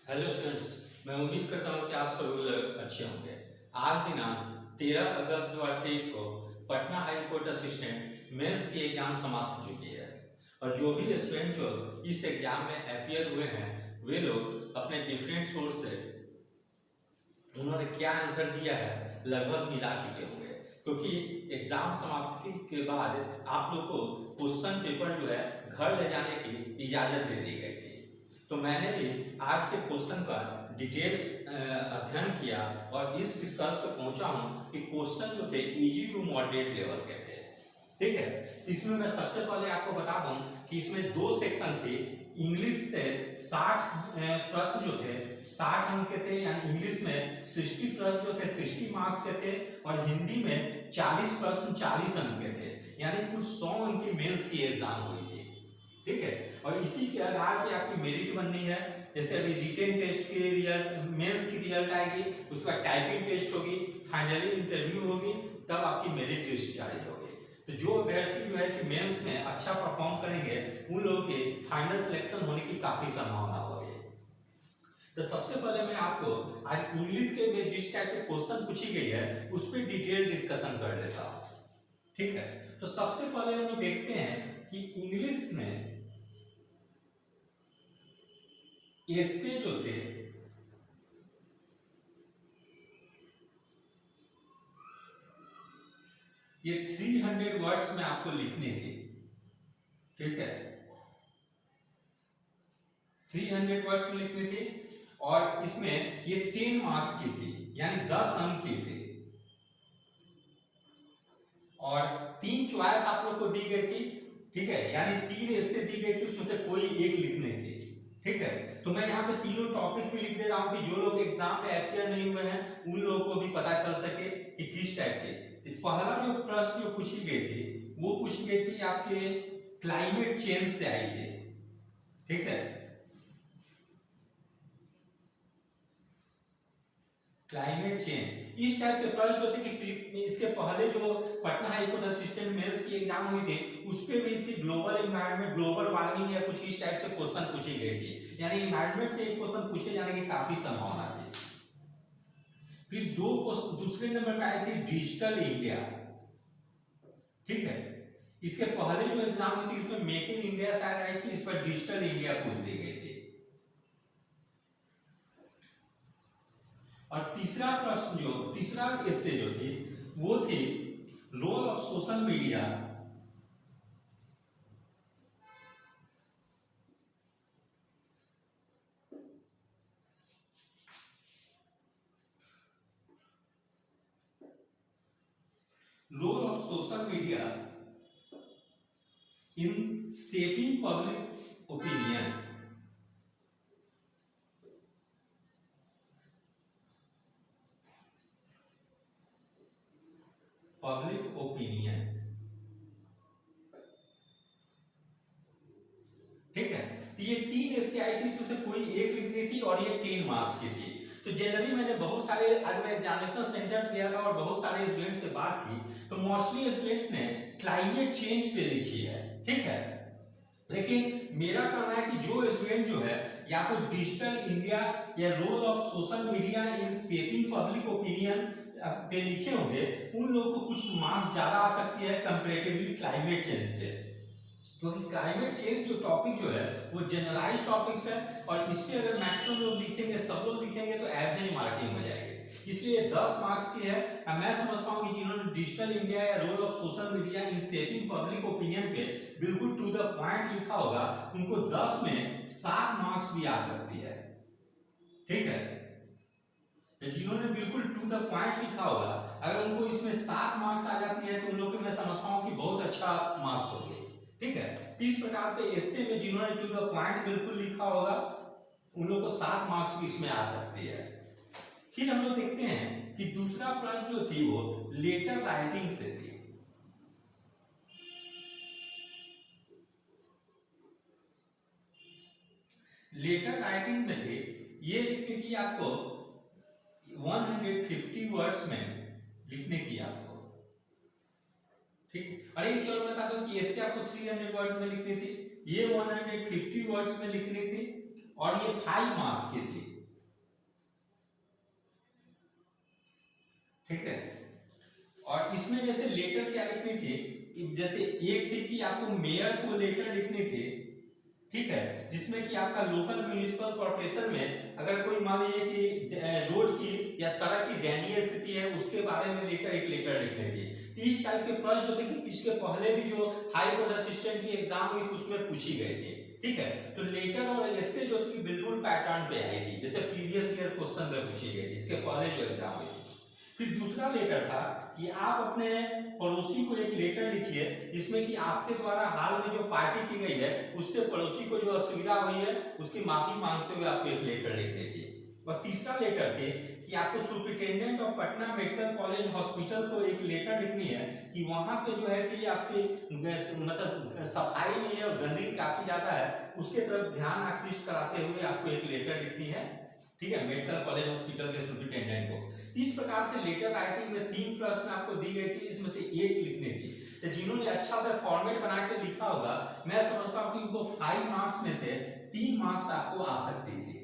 Hello students, मैं उम्मीद करता हूँ कि आप सभी लोग अच्छे होंगे। आज दिनांक 13 अगस्त 2023 को Patna high court assistant mains की एग्जाम समाप्त हो चुकी है और जो भी स्टूडेंट जो इस एग्जाम में अपीयर हुए हैं वे लोग अपने डिफरेंट सोर्स से उन्होंने क्या आंसर दिया है लगभग मिला चुके होंगे, क्योंकि एग्जाम समाप्ति के बाद आप लोग को क्वेश्चन पेपर जो है घर ले जाने की इजाज़त दे दी गई थी। तो मैंने भी आज के क्वेश्चन का डिटेल अध्ययन किया और इस निष्कर्ष पर पहुंचा हूं कि क्वेश्चन जो थे इजी टू मॉडरेट लेवल के थे। ठीक है, इसमें मैं सबसे पहले आपको बता दूं कि इसमें दो सेक्शन थे। इंग्लिश से 60 प्रश्न जो थे 60 अंक के थे, यानी इंग्लिश में 60 प्रश्न जो थे 60 मार्क्स के थे और हिंदी में 40 प्रश्न 40 अंक के थे, यानी कुल 100 अंक की मेंस की एग्जाम हुई थी। ठीक है, और इसी के आधार पे आपकी मेरिट बननी है। जैसे अभी रिटेन टेस्ट के रिजल्ट, मेंस की रिजल्ट आएगी, उसका टाइपिंग टेस्ट होगी, फाइनली इंटरव्यू होगी, तब आपकी मेरिट लिस्ट जारी होगी। तो जो अभ्यर्थी जो है कि मेंस में अच्छा परफॉर्म करेंगे उन लोगों के फाइनल सिलेक्शन होने की काफी संभावना होगी। तो सबसे पहले मैं आपको आज इंग्लिश के में जिस टाइप के क्वेश्चन पूछी गई है उस पर डिटेल डिस्कशन कर लेता हूँ। ठीक है, तो सबसे पहले हम लोग देखते हैं कि इंग्लिश में एस्से जो थे ये 300 वर्ड्स में आपको लिखने थे। ठीक है, 300 वर्ड्स में लिखने थे और इसमें ये 10 मार्क्स की थी, यानी 10 अंक की थी और 3 चॉइस आप लोग को दी गई थी। ठीक है, यानी 3 एस्से दी गई थी, उसमें से कोई एक लिखने थी। ठीक है, तो मैं यहाँ पे तीनों टॉपिक भी लिख दे रहा हूँ कि जो लोग एग्जाम में अपियर नहीं हुए हैं उन लोगों को भी पता चल सके कि किस टाइप के। पहला जो प्रश्न जो पूछी गई थी वो पूछी गई थी आपके क्लाइमेट चेंज से आई थी। ठीक है, क्लाइमेट चेंज इस टाइप के प्रश्न जो थे कि इसके पहले जो Patna high court assistant mains की एग्जाम हुई थी उस पे भी थी ग्लोबल एनवायरनमेंट, ग्लोबल वार्मिंग या कुछ इस टाइप से क्वेश्चन पूछी गई थी, यानी एनवायरनमेंट से एक क्वेश्चन पूछे जाने की काफी संभावना थी। फिर दूसरे नंबर पे आई थी डिजिटल इंडिया। ठीक है, इसके पहले जो एग्जाम हुई थी उसमें मेक इन इंडिया शायद आई थी, इस पर डिजिटल इंडिया पूछ दी गई थी। और तीसरा एस्से जो थी वो थी role of social media in shaping public opinion. ठीक है, तो ये 3 एस्से आई थी, इसमें से कोई एक लिखनी थी और ये 3 मार्क्स की थी। तो जनरली मैंने बहुत सारे आज मैं एग्जामिनेशन सेंटर गया था और बहुत सारे स्टूडेंट से बात की, तो मोस्टली स्टूडेंट्स ने क्लाइमेट चेंज पे लिखी है। ठीक है, लेकिन मेरा कहना है कि जो स्टूडेंट जो है या तो डिजिटल इंडिया या role of social media in shaping public opinion पे लिखे होंगे उन लोगों को कुछ मार्क्स ज्यादा आ सकती है कंपैरेटिवली क्लाइमेट चेंज पे, क्योंकि क्लाइमेट चेंज जो टॉपिक जो है वो जनरलाइज टॉपिक्स है और इस पे अगर मैक्सिमम लोग लिखेंगे, सब लोग लिखेंगे तो एवरेज मार्किंग हो जाएगी, इसलिए 10 मार्क्स की है। मैं समझता हूँ कि जिन्होंने डिजिटल इंडिया या role of social media in shaping public opinion पे बिल्कुल टू द पॉइंट लिखा होगा उनको 10 में 7 मार्क्स भी आ सकती है। ठीक है, जिन्होंने बिल्कुल टू द पॉइंट लिखा होगा अगर उनको इसमें 7 मार्क्स आ जाती है तो उन लोग को मैं समझता हूँ कि बहुत अच्छा मार्क्स हो गए। ठीक है, इस प्रकार से एस्से में जिन्होंने टू द पॉइंट बिल्कुल लिखा होगा उन लोगों को 7 मार्क्स भी इसमें आ सकती है। फिर हम लोग देखते हैं कि दूसरा प्रश्न जो थी वो लेटर राइटिंग से थी। लेटर राइटिंग में थे, ये लिखनी थी आपको 150 वर्ड्स में लिखने की आपको। ठीक, अरे चलो बता दो कि एस्से आपको 300 वर्ड्स में लिखनी थी, ये 150 वर्ड्स में लिखनी थी और ये 5 मार्क्स की थी। ठीक है। और इसमें जैसे लेटर क्या लिखनी थी, जैसे एक थी कि आपको मेयर को लेटर लिखनी थी, ठीक है, जिसमें कि आपका लोकल म्यूनिसिपल कॉर्पोरेशन में अगर कोई मान लीजिए कि रोड की या सड़क की दयनीय स्थिति है उसके बारे में लेकर एक लेटर लिखनी थी। तो इस टाइप के प्रश्न जो थे कि इसके पहले भी जो हाई कोर्ट असिस्टेंट की एग्जाम हुई थी उसमें पूछी गई थी, ठीक है। तो लेटर और ऐसे जो थी बिल्कुल पैटर्न पे आई थी, जैसे प्रीवियस ईयर क्वेश्चन में पूछी गई थी इसके पहले जो एग्जाम हुई थी। फिर दूसरा लेटर था कि आप अपने पड़ोसी को एक लेटर लिखिए जिसमें कि आपके द्वारा हाल में जो पार्टी की गई है उससे पड़ोसी को जो असुविधा हुई है उसकी माफी मांगते हुए आपको एक लेटर लिखनी थी। और तीसरा लेटर थे कि आपको superintendent of Patna medical college hospital को एक लेटर लिखनी है कि वहां पे जो है कि आपके मतलब सफाई नहीं है और गंदगी काफी ज्यादा है, उसके तरफ ध्यान आकृष्ट कराते हुए आपको एक लेटर लिखनी है, ठीक है, मेडिकल कॉलेज हॉस्पिटल के सुपरिटेंडेंट को। इस प्रकार से लेटर राइटिंग में 3 प्रश्न आपको दी गई थी, इसमें से एक लिखने थी। तो जिन्होंने अच्छा से फॉर्मेट बना के लिखा होगा मैं समझता हूं कि उनको 5 मार्क्स में से 3 मार्क्स आपको आ सकती थी,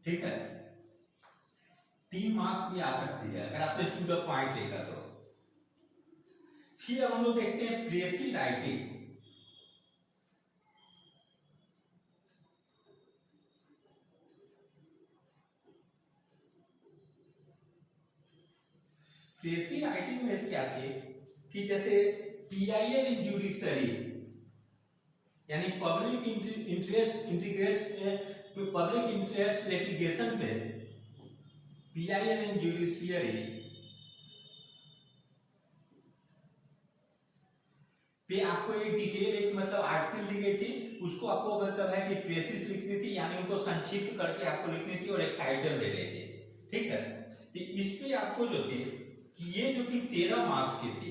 ठीक है, 3 मार्क्स भी आ सकती है अगर आपने टू द पॉइंट लिखा तो। फिर हम लोग देखते हैं प्रेसी राइटिंग। प्रेसी राइटिंग में क्या थे कि जैसे पीआईएल इन जुडिशरी यानी पब्लिक इंटरेस्ट लिटिगेशन पे पीआईएल इन जुडिशियरी पे आपको एक डिटेल एक मतलब आर्टिकल दी गई थी, उसको आपको मतलब है कि प्रेसिस लिखनी थी यानी उनको संक्षिप्त करके आपको लिखनी थी और एक टाइटल दे रही थी, ठीक है। तो इस पे आपको जो थी कि ये जो थी 13 मार्क्स की थी,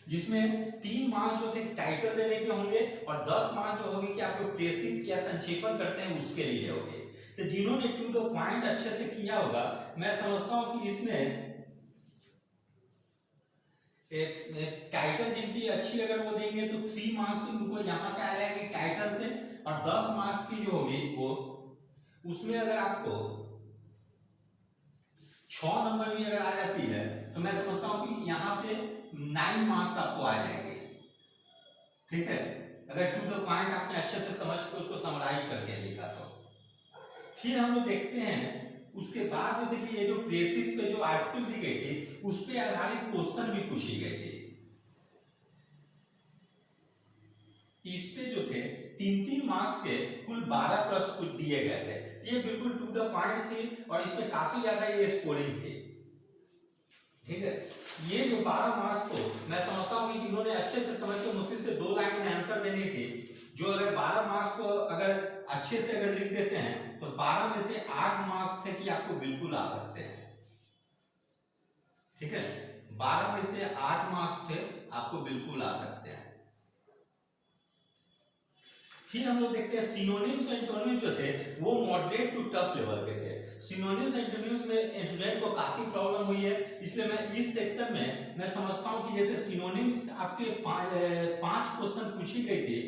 जिसमें 3 मार्क्स जो थे टाइटल देने के होंगे और 10 मार्क्स जो होंगे कि आपको प्रेसिस या संक्षेपण करते हैं उसके लिए होंगे। तो जिन्होंने टू द पॉइंट अच्छे से किया होगा मैं समझता हूं कि इसमें टाइटल जिनकी अच्छी अगर वो देंगे तो 3 मार्क्स उनको यहां से आ जाएंगे टाइटल से, और 10 मार्क्स की जो होगी वो उसमें अगर आपको 6 नंबर भी अगर आ जाती है तो मैं समझता हूं कि यहां से 9 मार्क्स आपको आ जाएंगे, ठीक है, अगर टू द पॉइंट आपने अच्छे से समझ के उसको समराइज करके लिखा तो। फिर हम लोग देखते हैं उसके बाद जो देखिए ये जो प्रेसिस पे जो आर्टिकल दी गई थी उस पे आधारित क्वेश्चन भी पूछी गई थी। इस पे जो थे 3-3 मार्क्स के कुल 12 प्रश्न दिए गए थे, ये बिल्कुल टू द पॉइंट थे और इसमें काफी ज्यादा ये स्कोरिंग थी, ठीक है। ये जो 12 मार्क्स को मैं समझता हूं कि इन्होंने अच्छे से समझ के मुश्किल से 2 लाइन में आंसर देनी थी, जो अगर 12 मार्क्स को अगर अच्छे से अगर लिख देते हैं तो 12 में से 8 मार्क्स थे कि आपको बिल्कुल आ सकते हैं, ठीक है, 12 में से 8 मार्क्स थे आपको बिल्कुल आ सकते हैं। फिर हम लोग देखते हैं सिनोनिम्स और एंटोनिम्स जो थे वो मॉडरेट टू टफ लेवल के थे। सिनोनिम्स एंटोनिम्स में स्टूडेंट को काफी प्रॉब्लम हुई है, इसलिए मैं इस सेक्शन में मैं समझता हूं कि जैसे सिनोनिम्स आपके 5 क्वेश्चन पूछी गई थी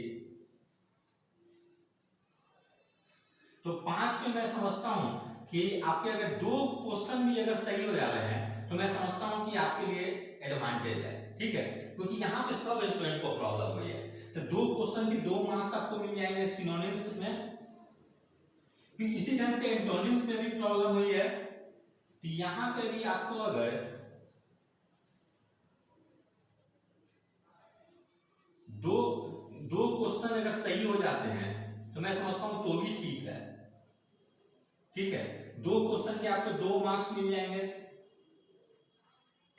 तो 5 में मैं समझता हूं कि आपके अगर 2 क्वेश्चन भी अगर सही हो जा रहे हैं तो मैं समझता हूं कि आपके लिए एडवांटेज है, ठीक है, क्योंकि यहाँ पे सब स्टूडेंट को प्रॉब्लम हुई है। तो 2 क्वेश्चन की 2 मार्क्स आपको मिल जाएंगे सिनोनिम्स में। फिर इसी ढंग से एंटोनिम्स में भी प्रॉब्लम हुई है, तो यहाँ पे भी आपको अगर 2 क्वेश्चन अगर सही हो जाते हैं तो मैं समझता हूं तो भी ठीक है, ठीक है, 2 क्वेश्चन के आपको 2 मार्क्स मिल जाएंगे,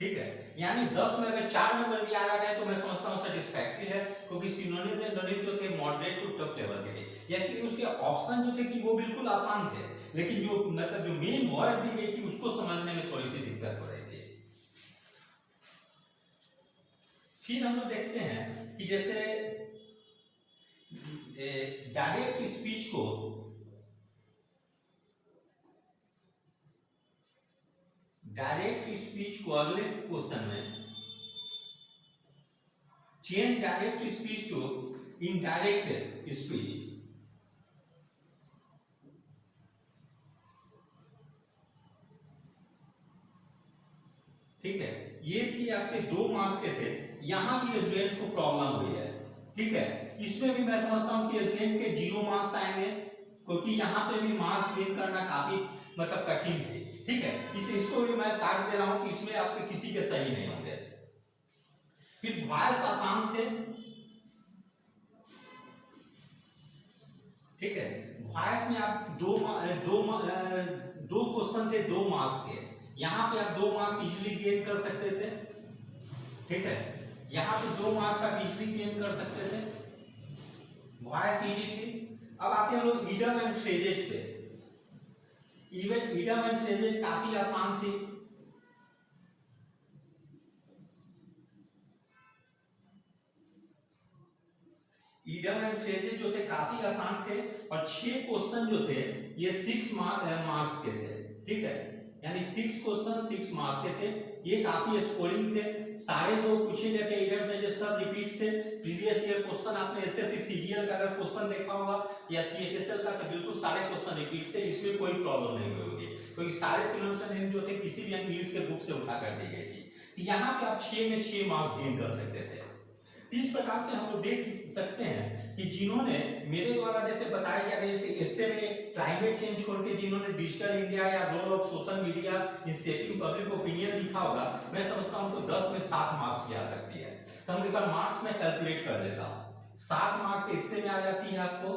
ठीक है, यानी 10 में अगर 4 नंबर भी आ जाते हैं तो मैं समझता हूं सेटिस्फैक्टरी है, क्योंकि सिनोनिम्स एंड एंटोनिम्स जो थे मॉडरेट टू टफ लेवल के थे, यानी उसके ऑप्शन जो थे कि वो बिल्कुल आसान थे, लेकिन जो मतलब जो मेन वर्ड दी गई थी उसको समझने में थोड़ी सी दिक्कत हो रही थी। फिर हम लोग देखते हैं कि जैसे डायरेक्ट स्पीच को अगले क्वेश्चन में change direct speech to indirect speech, ठीक है, ये थी आपके 2 मार्क्स के थे। यहाँ भी स्टूडेंट को प्रॉब्लम हुई है, ठीक है। इसमें भी मैं समझता हूँ कि स्टूडेंट के 0 मार्क्स आएंगे, क्योंकि यहाँ पे भी मार्क्स गेन करना काफी मतलब कठिन थी, ठीक है। इसको भी मैं काट दे रहा हूँ कि इसमें आपके किसी के सही नहीं होंगे। फिर वॉइस आसान थे, ठीक है। वॉइस में आप दो क्वेश्चन थे 2 मार्क्स के, यहाँ पे आप 2 मार्क्स इजीली गेन कर सकते थे, ठीक है। यहाँ पे 2 मार्क्स आप इजीली गेन कर सकते थे, वॉइस इजी थी। अब आते हैं लोग इडियम एंड फ्रेजेस पे। इवन इडियम एंड फ्रेजेस काफी आसान थी, इडियम एंड फ्रेजेस जो थे काफी आसान थे, और 6 क्वेश्चन जो थे ये 6 मार्क्स के थे, ठीक है। यानी 6 क्वेश्चन 6 मार्क्स के थे, ये काफी स्कोरिंग थे। सारे जो पूछे गए थे इडियम फ्रेजेस सब रिपीट थे। प्रीवियस ईयर क्वेश्चन आपने एसएससी सीजीएल का अगर क्वेश्चन देखा होगा या सीएचएसएल का, तो बिल्कुल सारे क्वेश्चन रिपीट थे, इसमें कोई प्रॉब्लम नहीं हुई होगी, क्योंकि सारे सिलेबस जो थे किसी भी इंग्लिश के बुक से उठा कर दी गई थी। तो यहाँ पे आप 6 में 6 मार्क्स गेन कर सकते थे। इस प्रकार से हम लोग देख सकते हैं कि जिन्होंने मेरे द्वारा जैसे बताया गया, जैसे इससे में क्लाइमेट चेंज छोड़ के जिन्होंने डिजिटल इंडिया या role of social media in shaping public opinion लिखा होगा, मैं समझता हूं उनको 10 में 7 मार्क्स की आ सकती है। तो हम एक बार मार्क्स में कैलकुलेट कर देता हूं। 7 मार्क्स इससे में आ जाती है आपको,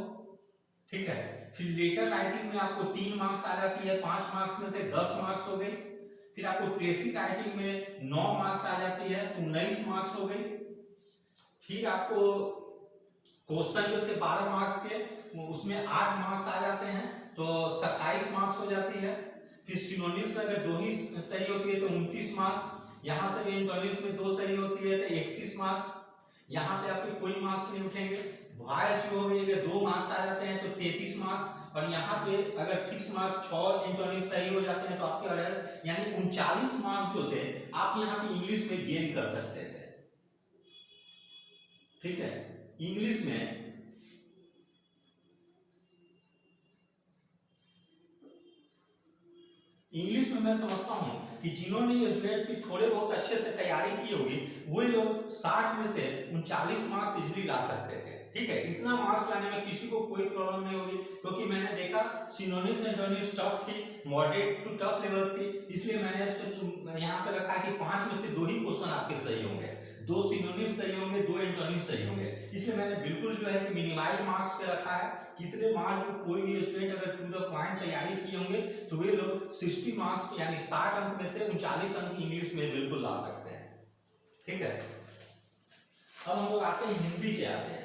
ठीक है। फिर लेटर राइटिंग में आपको 3 मार्क्स आ जाती है, 5 मार्क्स में से 10 मार्क्स हो गए। फिर आपको ट्रेसी राइटिंग में 9 मार्क्स आ जाती है, 19 मार्क्स हो गए। फिर आपको क्वेश्चन जो थे 12 मार्क्स के, उसमें 8 मार्क्स आ जाते हैं, तो 27 मार्क्स हो जाती है। फिर सिनोनिम्स में अगर 2 ही सही होती है तो 29 मार्क्स, यहाँ से भी एंटोनिम्स में 2 सही होती है तो 31 मार्क्स। यहाँ पे आपके कोई मार्क्स नहीं उठेंगे। वॉइस जो हो गई, अगर 2 मार्क्स आ जाते हैं तो 33 मार्क्स, और यहाँ पे अगर 6 मार्क्स 6 एंटोनिम सही हो जाते हैं तो आपके यानी 39 मार्क्स जो थे आप यहाँ पे इंग्लिश में गेन कर सकते थे, ठीक है। इंग्लिश में मैं समझता हूं कि जिन्होंने ये स्टूडेंट की थोड़े बहुत अच्छे से तैयारी की होगी, वो लोग 60 में से 39 मार्क्स इजीली ला सकते थे, ठीक है। इतना मार्क्स लाने में किसी को कोई प्रॉब्लम नहीं होगी, क्योंकि मैंने देखा सिनोनिम्स एंटोनिम्स टफ थी, मॉडरेट टू टफ लेवल थी, इसलिए मैंने यहाँ पे रखा कि 5 में से 2 ही क्वेश्चन आपके सही होंगे, 2 सिनोनिम्स सही होंगे, 2 एंटोनिम्स सही होंगे। इसलिए मैंने बिल्कुल जो है कि मिनिमाइज मार्क्स पे रखा है। कितने मार्क्स में कोई भी स्टूडेंट अगर टू द पॉइंट तैयारी किए होंगे तो वे लोग 60 मार्क्स यानी 60 अंक में से 39 अंक इंग्लिश में बिल्कुल ला सकते हैं, ठीक है। अब हम लोग आते हैं हिंदी के आते हैं।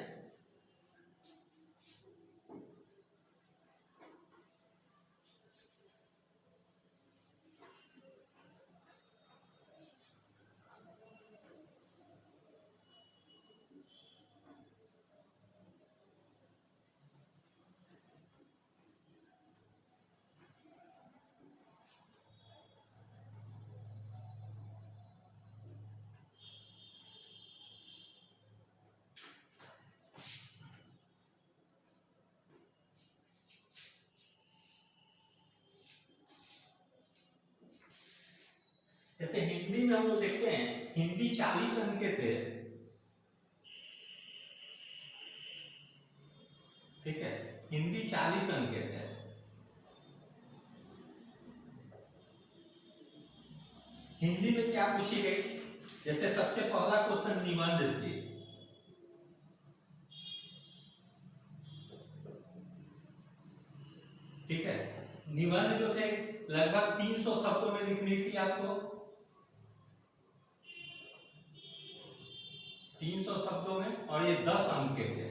जैसे हिंदी में हम लोग देखते हैं, हिंदी 40 अंक के थे, ठीक है। हिंदी 40 अंक के थे। हिंदी में क्या पूछी गई, जैसे सबसे पहला क्वेश्चन निबंध थी, ठीक है। निबंध जो थे लगभग 300 शब्दों में लिखनी थी आपको, 300 शब्दों में, और ये 10 अंक के थे,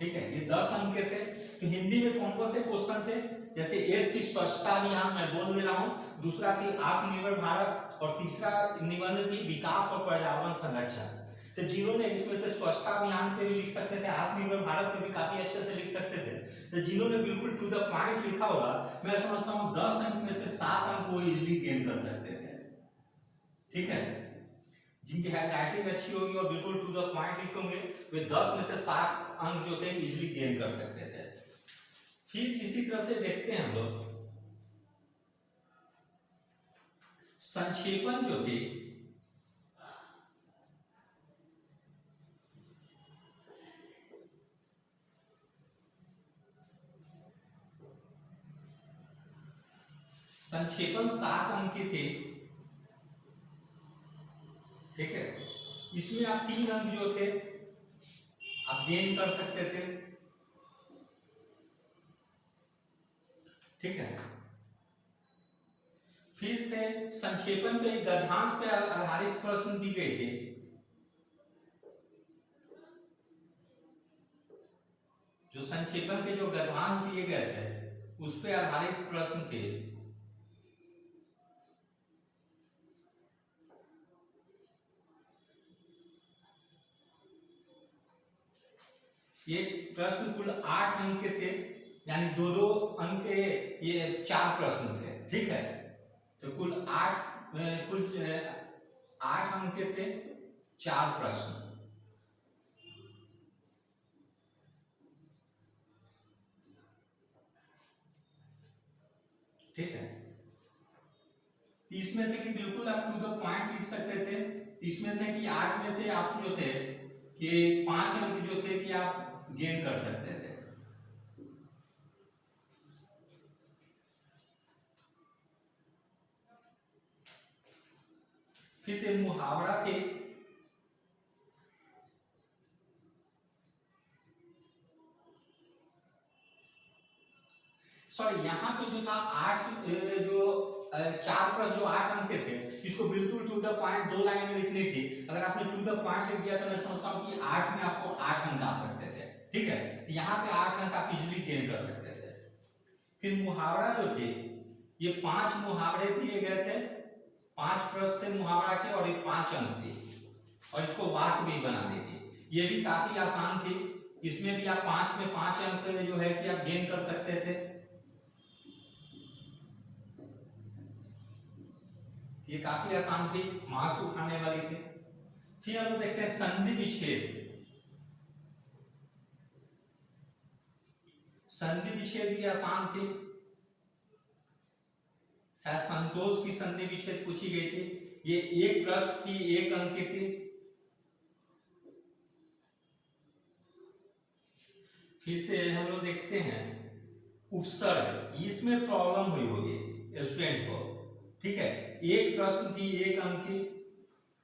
ठीक है। ये 10 अंक के थे। तो हिंदी में कौन कौन से क्वेश्चन थे, जैसे एक थी स्वच्छता अभियान, मैं बोल दे रहा हूं, दूसरा थी आत्मनिर्भर भारत, और तीसरा निबंध थी विकास और पर्यावरण संरक्षण। तो जिन्होंने इसमें से स्वच्छता अभियान पे भी लिख सकते थे, आत्मनिर्भर भारत पे भी काफी अच्छे से लिख सकते थे। तो जिन्होंने बिल्कुल टू द पॉइंट लिखा होगा, मैं समझता हूँ 10 अंक में से 7 अंक वो इजीली गेन कर सकते थे, ठीक है। जिनकी हैंडराइटिंग अच्छी होगी और बिल्कुल टू द पॉइंट लिखे होंगे, वे 10 में से 7 अंक जो थे इजीली गेन कर सकते थे। फिर इसी तरह से देखते हैं हम लोग संक्षेपण जो थे, संक्षेपण 7 अंक के थे, ठीक है। इसमें आप 3 अंक जो थे आप गेन कर सकते थे, ठीक है। फिर थे संक्षेपण पे गद्यांश पे आधारित प्रश्न दी गए थे, जो संक्षेपण के जो गद्यांश दिए गए थे उस पे आधारित प्रश्न थे। ये प्रश्न कुल 8 अंक के थे, यानी 2-2 अंक के ये 4 प्रश्न थे, ठीक है। तो कुल 8 अंक के थे 4 प्रश्न, ठीक है। इसमें थे कि बिल्कुल आप टू द पॉइंट लिख सकते थे। इसमें थे कि 8 में से आप जो थे कि 5 अंक जो थे कि आप गेन कर सकते थे। फिर थे मुहावरा थे, सॉरी यहाँ पे जो था 8 जो 4 प्रश्न जो 8 अंक के थे, इसको बिल्कुल टू द पॉइंट 2 लाइन में लिखनी थी। अगर आपने टू द पॉइंट लिख दिया तो मैं समझता हूँ कि 8 में आपको 8 अंक आ सकते थे, ठीक है। तो यहाँ पे 8 अंक आप इजिली गेन कर सकते थे। फिर मुहावरा जो थे, ये 5 मुहावरे दिए गए थे, 5 प्रश्न थे मुहावरा के और ये 5 अंक थे, और इसको वाक्य भी बना दी थी। ये भी काफी आसान थी, इसमें भी आप 5 में 5 अंक जो है कि आप गेन कर सकते थे। ये काफी आसान थी, मार्क्स उठाने वाली थी। फिर हम लोग देखते हैं संधि विच्छेद। संधि विच्छेद भी आसान थी, शायद संतोष की संधि विच्छेद पूछी गई थी। ये एक प्रश्न थी, 1 अंक की थी। फिर से हम लोग देखते हैं उपसर्ग, इसमें प्रॉब्लम हुई होगी स्टूडेंट को, ठीक है। एक प्रश्न थी 1 अंक की,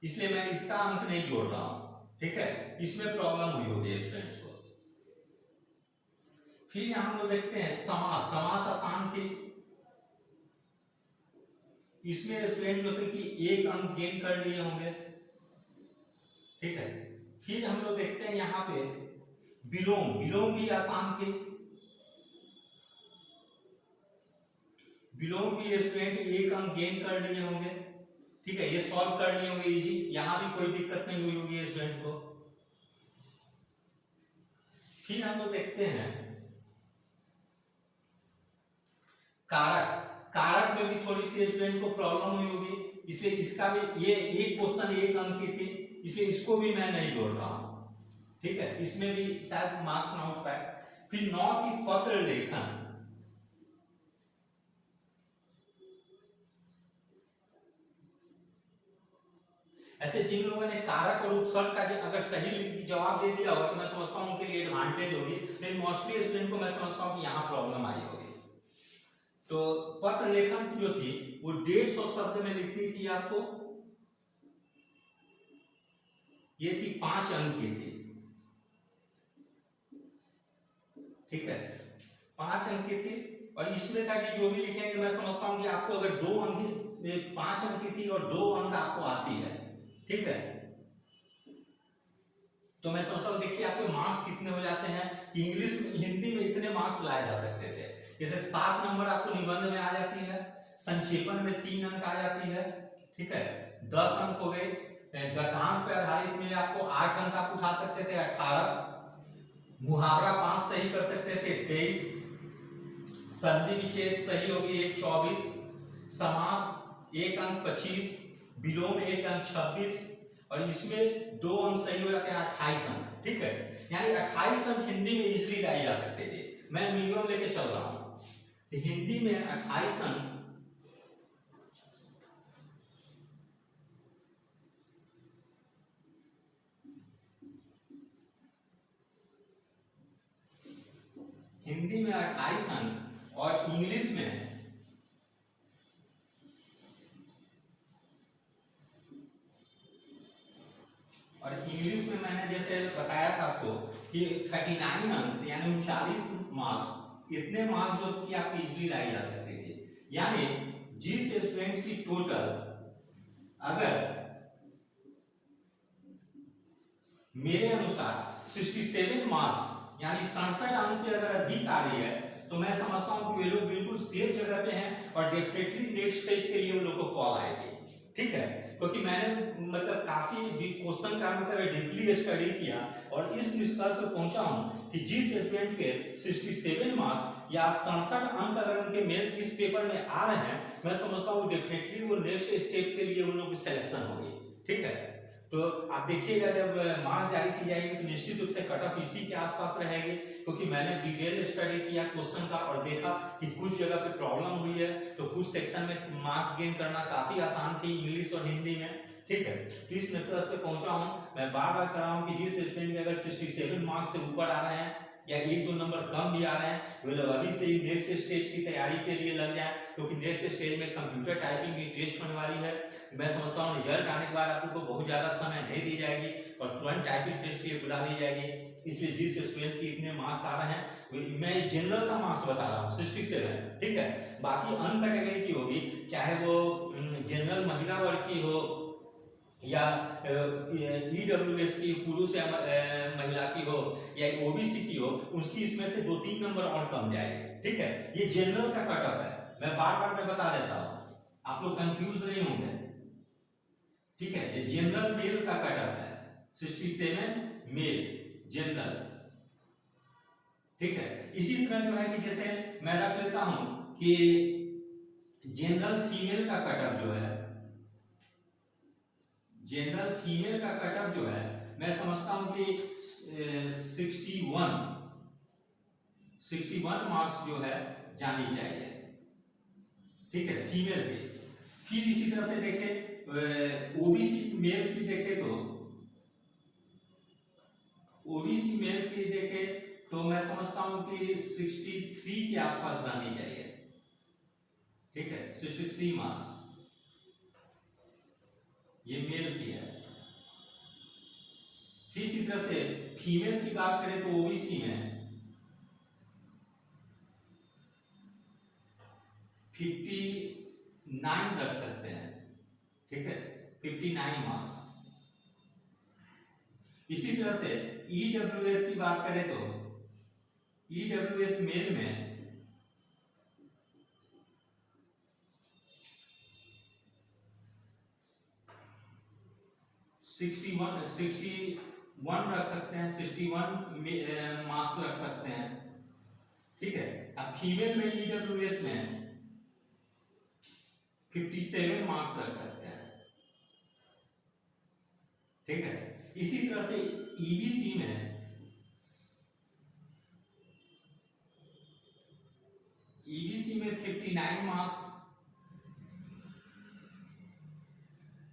इसलिए मैं इसका अंक नहीं जोड़ रहा हूं, ठीक है। इसमें प्रॉब्लम हुई होगी स्टूडेंट्स को। फिर यहां हम लोग देखते हैं समास। समास आसान थी, इसमें स्टूडेंट जो थे कि 1 अंक गेन कर लिए होंगे, ठीक है। फिर हम लोग देखते हैं यहाँ पे विलोम। विलोम भी आसान थी, विलोम भी स्टूडेंट 1 अंक गेन कर लिए होंगे, ठीक है। ये सॉल्व कर लिए होंगे इजी, यहां भी कोई दिक्कत नहीं हुई होगी स्टूडेंट को। फिर हम लोग देखते हैं कारक। कारक में भी थोड़ी सी स्टूडेंट को प्रॉब्लम हुई होगी, इसलिए इसका भी ये एक क्वेश्चन 1 अंक की थी, इसलिए इसको भी मैं नहीं जोड़ रहा हूं, ठीक है। इसमें भी शायद मार्क्स ना उठ पाए। फिर 9 थी पत्र लेखन। ऐसे जिन लोगों ने कारक और उपसर्ग का अगर सही जवाब दे दिया होगा तो मैं समझता हूं उनके लिए एडवांटेज होगी, लेकिन मोस्टली स्टूडेंट को मैं समझता हूं कि यहाँ प्रॉब्लम आई होगी। तो पत्र लेखन जो थी वो 150 शब्द में लिखनी थी आपको, ये थी 5 अंक की थी, ठीक है। 5 अंक की थी, और इसमें था कि जो भी लिखेंगे मैं समझता हूं कि आपको अगर 2 अंक 5 अंक की थी और 2 अंक आपको आती है, ठीक है, तो मैं समझता हूं देखिए आपके मार्क्स कितने हो जाते हैं कि इंग्लिश हिंदी में इतने मार्क्स लाए जा सकते थे। जैसे 7 नंबर आपको निबंध में आ जाती है, संक्षेपण में 3 अंक आ जाती है, ठीक है, 10 अंक हो गए। गद्यांश पे आधारित में आपको 8 अंक आप उठा सकते थे, 18। मुहावरा 5 सही कर सकते थे, 23। संधि विच्छेद सही होगी 1, 24। समास 1 अंक 25। विलोम 1 अंक 26, और इसमें 2 अंक सही हो जाते हैं, 28 अंक, ठीक है। यानी 28 अंक हिंदी में इजिली लाए जा सकते थे। मैं मिनिमम लेके चल रहा हूं। तो हिंदी में 28 अंक, हिंदी में 28 अंक और इंग्लिश में मैंने जैसे बताया था आपको कि 39 अंक यानी 39 मार्क्स, इतने मार्क्स जो कि आप इजीली लाई जा सकते थे। यानी जिस स्टूडेंट्स की टोटल अगर मेरे अनुसार 67 मार्क्स यानी 67 अंक से अगर अधिक आ रही है तो मैं समझता हूं कि वे लोग बिल्कुल सेफ जगह पे हैं और डेफिनेटली नेक्स्ट स्टेज के लिए उन लोग को कॉल आएगी। ठीक है, क्योंकि मैंने मतलब काफी क्वेश्चन का मतलब डीपली स्टडी किया और इस निष्कर्ष पर पहुंचा हूं कि जिस स्टूडेंट के 67 मार्क्स या 67 अंक अगर उनके मेल इस पेपर में आ रहे हैं, मैं समझता हूं डेफिनेटली वो नेक्स्ट स्टेप के लिए उन लोगों की सिलेक्शन होगी। ठीक है, तो आप देखिएगा जब मार्क्स जारी की जाएगी तो निश्चित रूप से कट ऑफ इसी के आसपास रहेगी, क्योंकि मैंने डिटेल स्टडी किया क्वेश्चन का और देखा कि कुछ जगह पे प्रॉब्लम हुई है, तो कुछ सेक्शन में मार्क्स गेन करना काफी आसान थी इंग्लिश और हिंदी में। ठीक है, तो इस निष्कर्ष पे पहुंचा हूं। मैं बार बार कर रहा हूं कि जिस स्टूडेंट के अगर 67 मार्क्स से ऊपर आ रहे हैं या 1-2 नंबर कम भी आ रहे हैं, वे लोग अभी से ही नेक्स्ट स्टेज की तैयारी के लिए लग जाए, क्योंकि नेक्स्ट स्टेज में कंप्यूटर टाइपिंग की टेस्ट होने वाली है। मैं समझता हूँ रिजल्ट आने के बाद आप लोग को बहुत ज्यादा समय नहीं दी जाएगी और तुरंत टाइपिंग टेस्ट के लिए बुला ली जाएगी। इसलिए जिस स्टूडेंट की इतने मार्क्स आ रहे हैं, मैं जनरल का मार्क्स बता रहा हूँ 67। ठीक है, बाकी अन कैटेगरी की होगी, चाहे वो जनरल महिला वर्ग की हो या ईडब्ल्यूएस की पुरुष या महिला की हो या ओबीसी की हो, उसकी इसमें से 2-3 नंबर और कम जाएंगे। ठीक है, ये जनरल का कट ऑफ है, मैं बार बार बता देता हूँ, आप लोग कंफ्यूज नहीं होंगे। ठीक है, ये जनरल मेल का कट ऑफ है 67 मेल जनरल। ठीक है, इसी तरह जो है कि जैसे मैं रख लेता हूं कि जनरल फीमेल का कट ऑफ जो है, जनरल फीमेल का कट ऑफ जो है मैं समझता हूं कि 61 मार्क्स जो है जानी चाहिए। ठीक है, फीमेल की। फिर इसी तरह से देखें ओबीसी मेल की देखें तो ओबीसी मेल की देखें तो मैं समझता हूं कि 63 के आसपास जानी चाहिए। ठीक है, 63 मार्क्स ये मेल की है। फिर इसी तरह से फीमेल की बात करें तो ओबीसी में 59 रख सकते हैं। ठीक है, 59 मार्क्स। इसी तरह से ईडब्ल्यूएस की बात करें तो ईडब्ल्यूएस मेल में 61 रख सकते हैं, 61 मार्क्स रख सकते हैं। ठीक है, अब फीमेल में ईडब्ल्यूएस में 57 मार्क्स रख सकते हैं। ठीक है, इसी तरह से ईबीसी में ईबीसी में 59 मार्क्स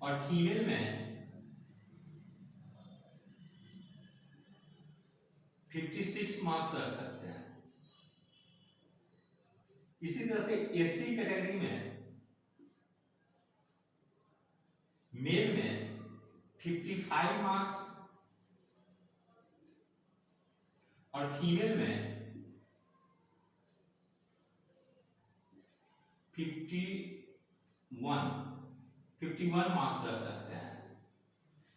और फीमेल में 56 मार्क्स रख सकते हैं। इसी तरह से एससी कैटेगरी में मेल में 55 मार्क्स और फीमेल में 51 मार्क्स रख सकते हैं।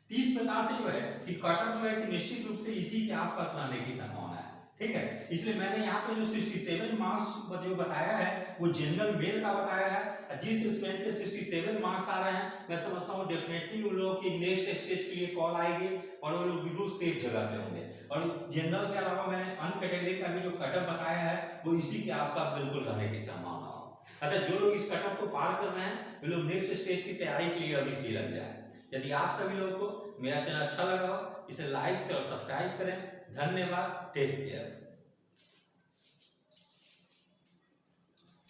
इस प्रकार से जो है कि कट ऑफ जो है कि निश्चित रूप से इसी के आसपास रहने की संभावना है। ठीक है, इसलिए मैंने यहाँ पे जो 67 मार्क्स जो बताया है वो जनरल मेल का बताया है। जिस स्टूडेंट के 67 मार्क्स आ रहे हैं, मैं समझता हूँ डेफिनेटली उन लोगों की नेक्स्ट स्टेज के लिए कॉल आएगी और वो लोग बिल्कुल सेफ जगह पे होंगे। और जनरल के अलावा मैंने अन कैटेगरी का भी जो कट ऑफ बताया है वो इसी के आसपास बिल्कुल रहने की संभावना हो। अतः जो लोग इस कट ऑफ को पार कर रहे हैं वे लोग नेक्स्ट स्टेज की तैयारी के लिए अभी से लग जाए। यदि आप सभी लोगों को मेरा चैनल अच्छा लगा हो, इसे लाइक से और सब्सक्राइब करें। धन्यवाद, टेक केयर।